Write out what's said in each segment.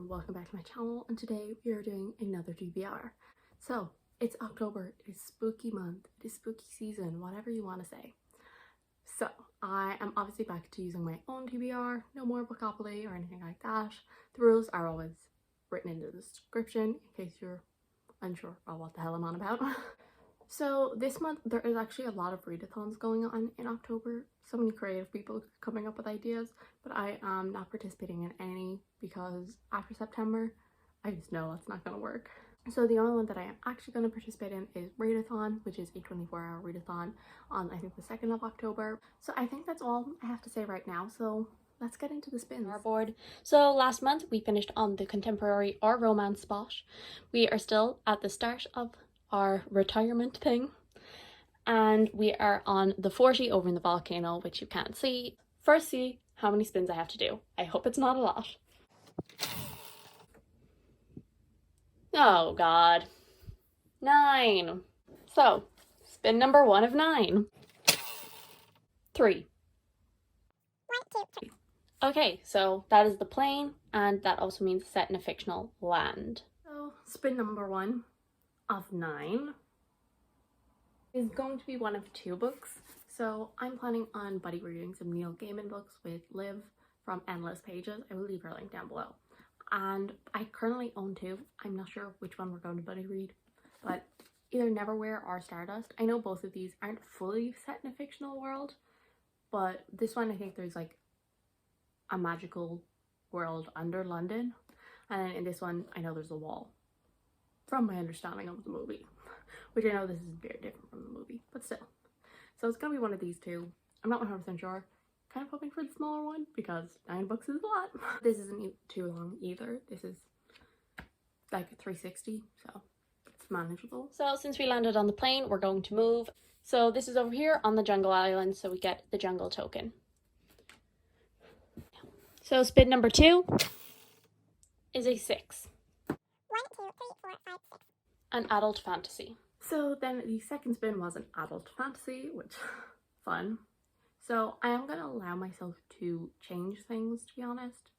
and welcome back to my channel, and today we are doing another TBR. So it's October, it is spooky month, it is spooky season, whatever you want to say. So I am obviously back to using my own TBR, no more CAWPILE or anything like that. The rules are always written in the description in case you're unsure about what the hell I'm on about. So this month there is actually a lot of readathons going on in October. So many creative people coming up with ideas, but I am not participating in any because after September I just know it's not going to work. So the only one that I am actually going to participate in is Readathon, which is a 24-hour readathon on I think the 2nd of October. So I think that's all I have to say right now. So let's get into the spins. Our board. So last month we finished on the contemporary or romance spot. We are still at the start of our retirement thing, and we are on the 40 over in the volcano, which you can't see. First, see how many spins I have to do. I hope it's not a lot. Oh god. 9. So spin number 1 of 9. 3. 1, 2, 3. Okay, so that is the plane, and that also means set in a fictional land. So spin number 1 of 9 is going to be one of 2 books. So I'm planning on buddy reading some Neil Gaiman books with Liv from Endless Pages. I will leave her link down below. And I currently own 2. I'm not sure which one we're going to buddy read, but either Neverwhere or Stardust. I know both of these aren't fully set in a fictional world, but this one I think there's like a magical world under London, and in this one I know there's a wall, from my understanding of the movie, which I know this is very different from the movie, but still. So it's gonna be one of these 2. I'm not 100% sure. Kind of hoping for the smaller one because 9 books is a lot. This isn't too long either. This is like 360, so it's manageable. So since we landed on the plane, we're going to move. So this is over here on the jungle island, so we get the jungle token. So spin number 2 is a 6. 1, 2, 3, 4, 5, 6. An adult fantasy. So then the second spin was an adult fantasy, which fun. So I am gonna allow myself to change things, to be honest.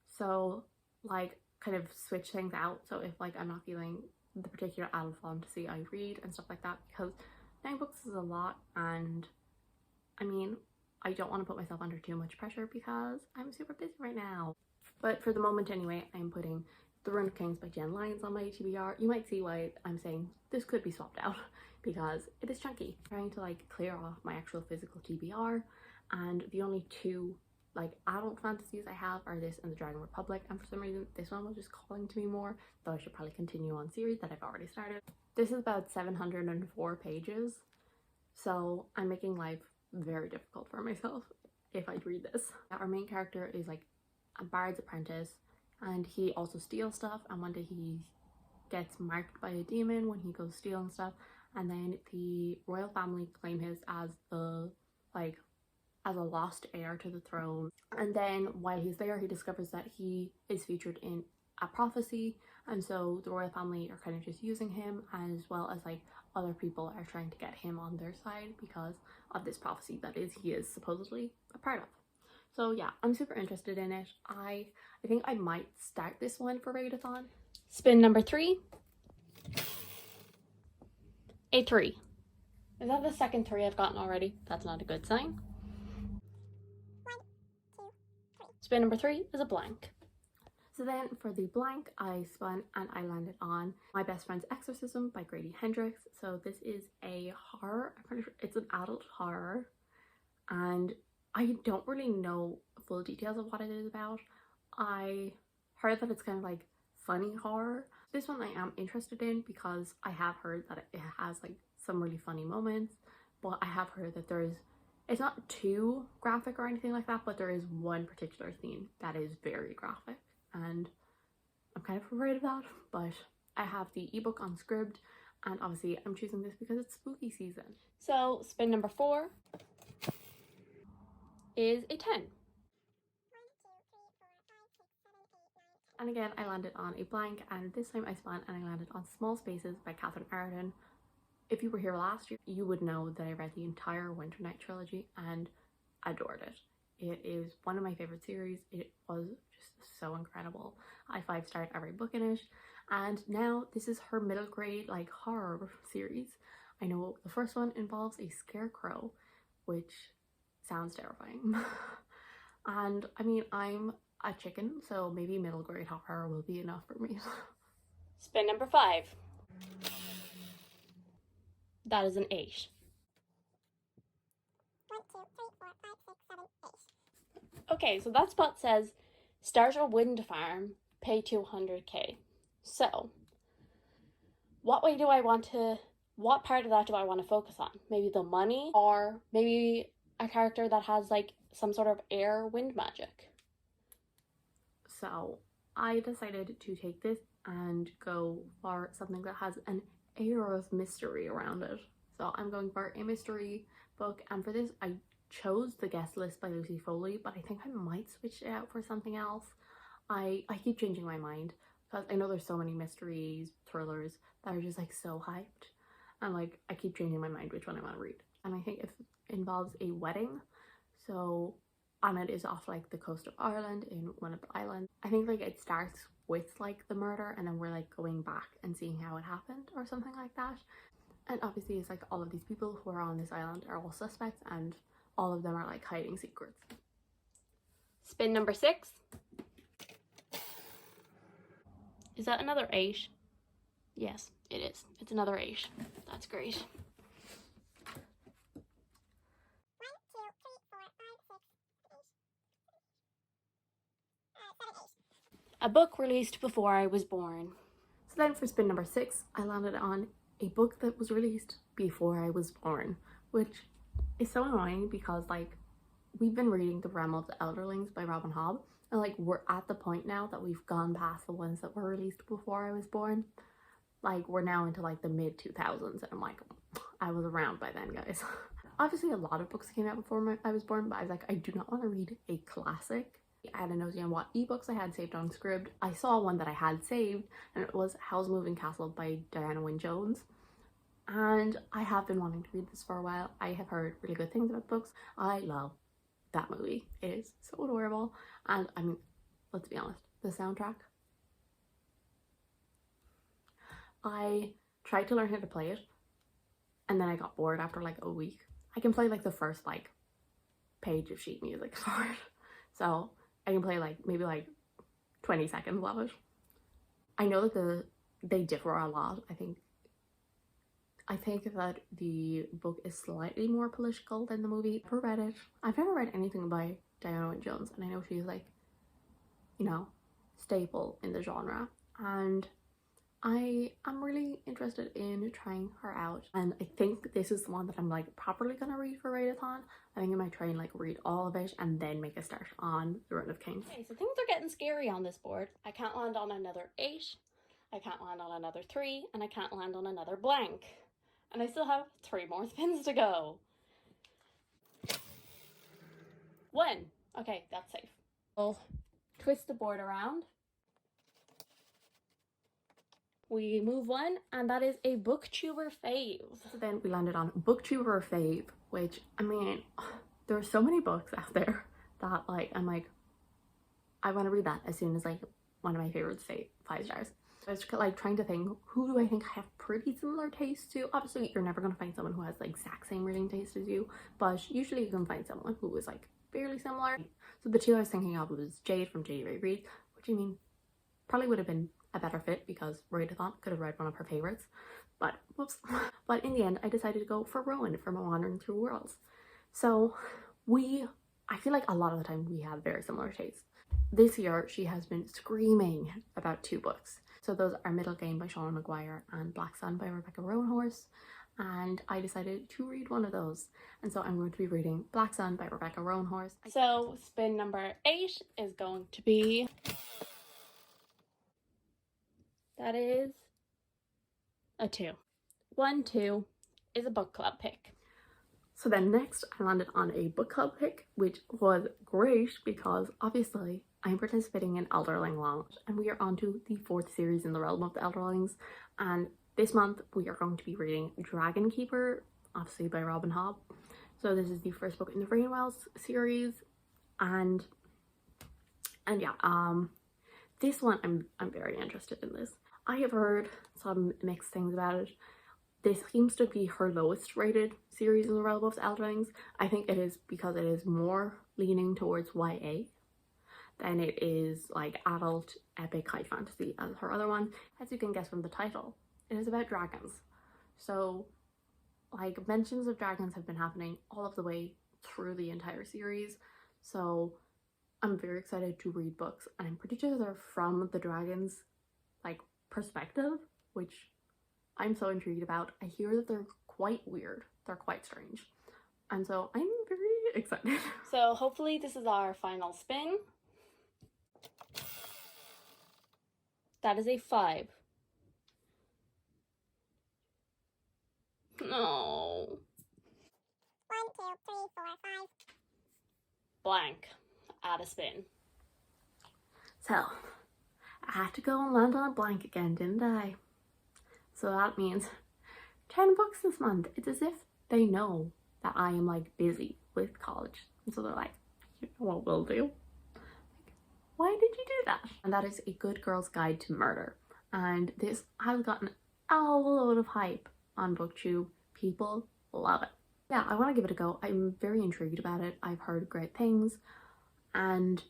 So like kind of switch things out. So if like I'm not feeling the particular adult fantasy I read and stuff like that, because 9 books is a lot, and I mean I don't want to put myself under too much pressure because I'm super busy right now. But for the moment anyway, I'm putting The Rune of Kings by Jen Lyons on my TBR. You might see why I'm saying this could be swapped out because it is chunky. I'm trying to like clear off my actual physical TBR, and the only 2 like adult fantasies I have are this and the Dragon Republic, and for some reason this one was just calling to me more, though I should probably continue on series that I've already started. This is about 704 pages, so I'm making life very difficult for myself if I read this. Our main character is like a bard's apprentice, and he also steals stuff, and one day he gets marked by a demon when he goes stealing stuff, and then the royal family claim his as the like as a lost heir to the throne. And then while he's there, he discovers that he is featured in a prophecy, and so the royal family are kind of just using him, as well as like other people are trying to get him on their side because of this prophecy that he is supposedly a part of. So yeah, I'm super interested in it. I think I might start this one for Readathon. Spin number 3. A 3. Is that the second 3 I've gotten already? That's not a good sign. 1, 2, 3. Spin number 3 is a blank. So then for the blank, I spun and I landed on My Best Friend's Exorcism by Grady Hendricks. So this is a horror. I'm pretty sure it's an adult horror, and I don't really know full details of what it is about. I heard that it's kind of like funny horror. This one I am interested in because I have heard that it has like some really funny moments, but I have heard that it's not too graphic or anything like that, but there is one particular scene that is very graphic, and I'm kind of afraid of that. But I have the ebook on SCRIBD, and obviously I'm choosing this because it's spooky season. So spin number 4 is a 10. 1, 2, 3, 4, 5, 6, 7, 8, 9, 10. And again, I landed on a blank, and this time I spun and I landed on Small Spaces by Katherine. If you were here last year, you would know that I read the entire Winter Night trilogy and adored it. It is one of my favorite series. It was just so incredible. I 5-starred every book in it, and now this is her middle grade like horror series. I know the first one involves a scarecrow, which sounds terrifying. And I mean, I'm a chicken, so maybe middle grade horror will be enough for me. Spin number 5. That is an 8. 1, 2, 3, 4, 5, 6, 7, 8. Okay, so that spot says start a wind farm, pay 200k. So, what part of that do I want to focus on? Maybe the money, or maybe a character that has like some sort of air wind magic? So I decided to take this and go for something that has an air of mystery around it. So I'm going for a mystery book, and for this I chose The Guest List by Lucy Foley, but I think I might switch it out for something else. I keep changing my mind because I know there's so many mysteries, thrillers that are just like so hyped, and like I keep changing my mind which one I want to read. And I think it involves a wedding, so Ahmed is off like the coast of Ireland in one of the islands. I think like it starts with like the murder, and then we're like going back and seeing how it happened or something like that. And obviously it's like all of these people who are on this island are all suspects, and all of them are like hiding secrets. Spin number 6. Is that another 8? Yes, it is. It's another 8. That's great. 1, 2, 3, 4, 5, 6, 8. 7, 8. A book released before I was born. So then for spin number 6, I landed on a book that was released before I was born, which is so annoying because like we've been reading The Realm of the Elderlings by Robin Hobb, and like we're at the point now that we've gone past the ones that were released before I was born. Like we're now into like the mid 2000s, and I'm like, I was around by then, guys. Obviously a lot of books came out before I was born, but I was like, I do not want to read a classic. I had a nosy on what ebooks I had saved on SCRIBD. I saw one that I had saved, and it was Howl's Moving Castle by Diana Wynne Jones. And I have been wanting to read this for a while. I have heard really good things about the books. I love that movie. It is so adorable. And I mean, let's be honest, the soundtrack. I tried to learn how to play it, and then I got bored after like a week. I can play like the first like page of sheet music for it. So I can play like maybe like 20 seconds of it. I know that they differ a lot. I think that the book is slightly more political than the movie. I've never read it. I've never read anything by Diana Wynne Jones, and I know she's like, you know, staple in the genre. And I am really interested in trying her out, and I think this is the one that I'm like properly gonna read for Readathon. I think I might try and like read all of it and then make a start on The Run of Kings. Okay, so things are getting scary on this board. I can't land on another 8, I can't land on another 3, and I can't land on another blank. And I still have 3 more spins to go. 1. Okay, that's safe. We'll twist the board around. We move 1, and that is a booktuber fave. So then we landed on booktuber fave, which, I mean, there are so many books out there that like I'm like, I want to read that as soon as like one of my favorites say 5 stars. I was like trying to think, who do I think I have pretty similar tastes to? Obviously you're never going to find someone who has the exact same reading taste as you, but usually you can find someone who is like fairly similar. So the 2 I was thinking of was Jade from Jade Reads, which I mean probably would have been a better fit because Readathon could have read one of her favorites, but whoops. But in the end I decided to go for Rowan from Wandering Through Worlds. So I feel like a lot of the time we have very similar tastes. This year she has been screaming about 2 books. So those are Middle Game by Sean McGuire and Black Sun by Rebecca Roanhorse, and I decided to read one of those, and so I'm going to be reading Black Sun by Rebecca Roanhorse. So spin number 8 is going to be, that is a 2. 1, 2 is a book club pick. So then next I landed on a book club pick, which was great because obviously I'm participating in Elderling Launch, and we are on to the 4th series in the Realm of the Elderlings, and this month we are going to be reading Dragon Keeper, obviously by Robin Hobb. So this is the first book in the Rainwells series. And yeah, this one I'm very interested in this. I have heard some mixed things about it. This seems to be her lowest rated series in the realm of Elder Wings. I think it is because it is more leaning towards YA than it is like adult epic high fantasy as her other one. As you can guess from the title, it is about dragons. So like mentions of dragons have been happening all of the way through the entire series. So I'm very excited to read books, and I'm pretty sure they're from the dragons like perspective, which I'm so intrigued about. I hear that they're quite weird. They're quite strange. And so I'm very excited. So hopefully this is our final spin. That is a 5. No. 1, 2, 3, 4, 5. Blank. Add a spin. So I had to go and land on a blank again, didn't I? So that means 10 books this month. It's as if they know that I am like busy with college. And so they're like, you know what we'll do? Like, why did you do that? And that is A Good Girl's Guide to Murder. And this has gotten a load of hype on BookTube. People love it. Yeah, I want to give it a go. I'm very intrigued about it. I've heard great things. And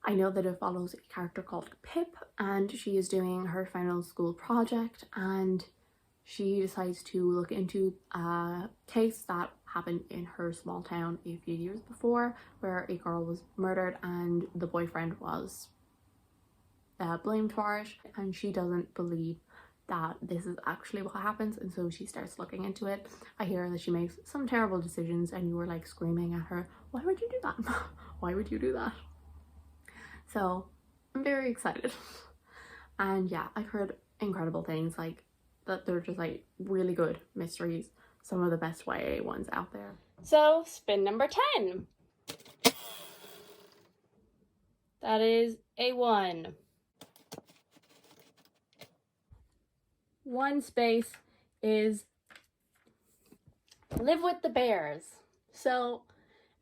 I know that it follows a character called Pip, and she is doing her final school project, and she decides to look into a case that happened in her small town a few years before, where a girl was murdered and the boyfriend was blamed for it, and she doesn't believe that this is actually what happens, and so she starts looking into it. I hear that she makes some terrible decisions, and you were like screaming at her, why would you do that? Why would you do that? So I'm very excited. And yeah, I've heard incredible things, like that they're just like really good mysteries, some of the best YA ones out there. So spin number 10. That is a 1. 1 space is Live with the Bears. So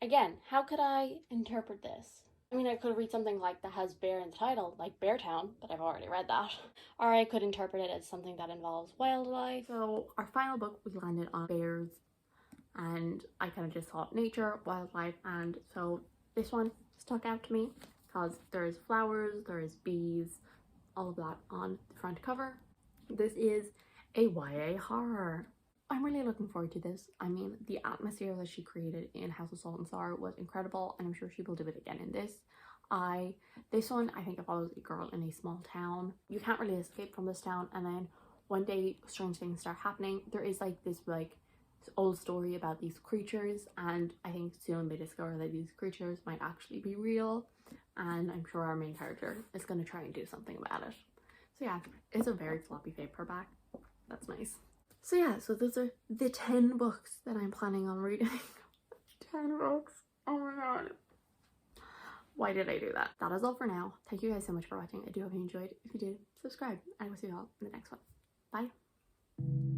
again, how could I interpret this? I mean, I could read something like that has bear in the title, like Beartown, but I've already read that. Or I could interpret it as something that involves wildlife. So our final book was landed on bears, and I kind of just thought nature, wildlife, and so this one stuck out to me because there's flowers, there's bees, all of that on the front cover. This is a YA horror. I'm really looking forward to this. I mean, the atmosphere that she created in House of Salt and Sour was incredible, and I'm sure she will do it again in this. This one, I think it follows a girl in a small town. You can't really escape from this town, and then one day strange things start happening. There is like this old story about these creatures, and I think soon they discover that these creatures might actually be real, and I'm sure our main character is going to try and do something about it. So yeah, it's a very floppy paperback. That's nice. So yeah, so those are the 10 books that I'm planning on reading. 10 books. Oh my god. Why did I do that? That is all for now. Thank you guys so much for watching. I do hope you enjoyed. If you did, subscribe. I will see you all in the next one. Bye.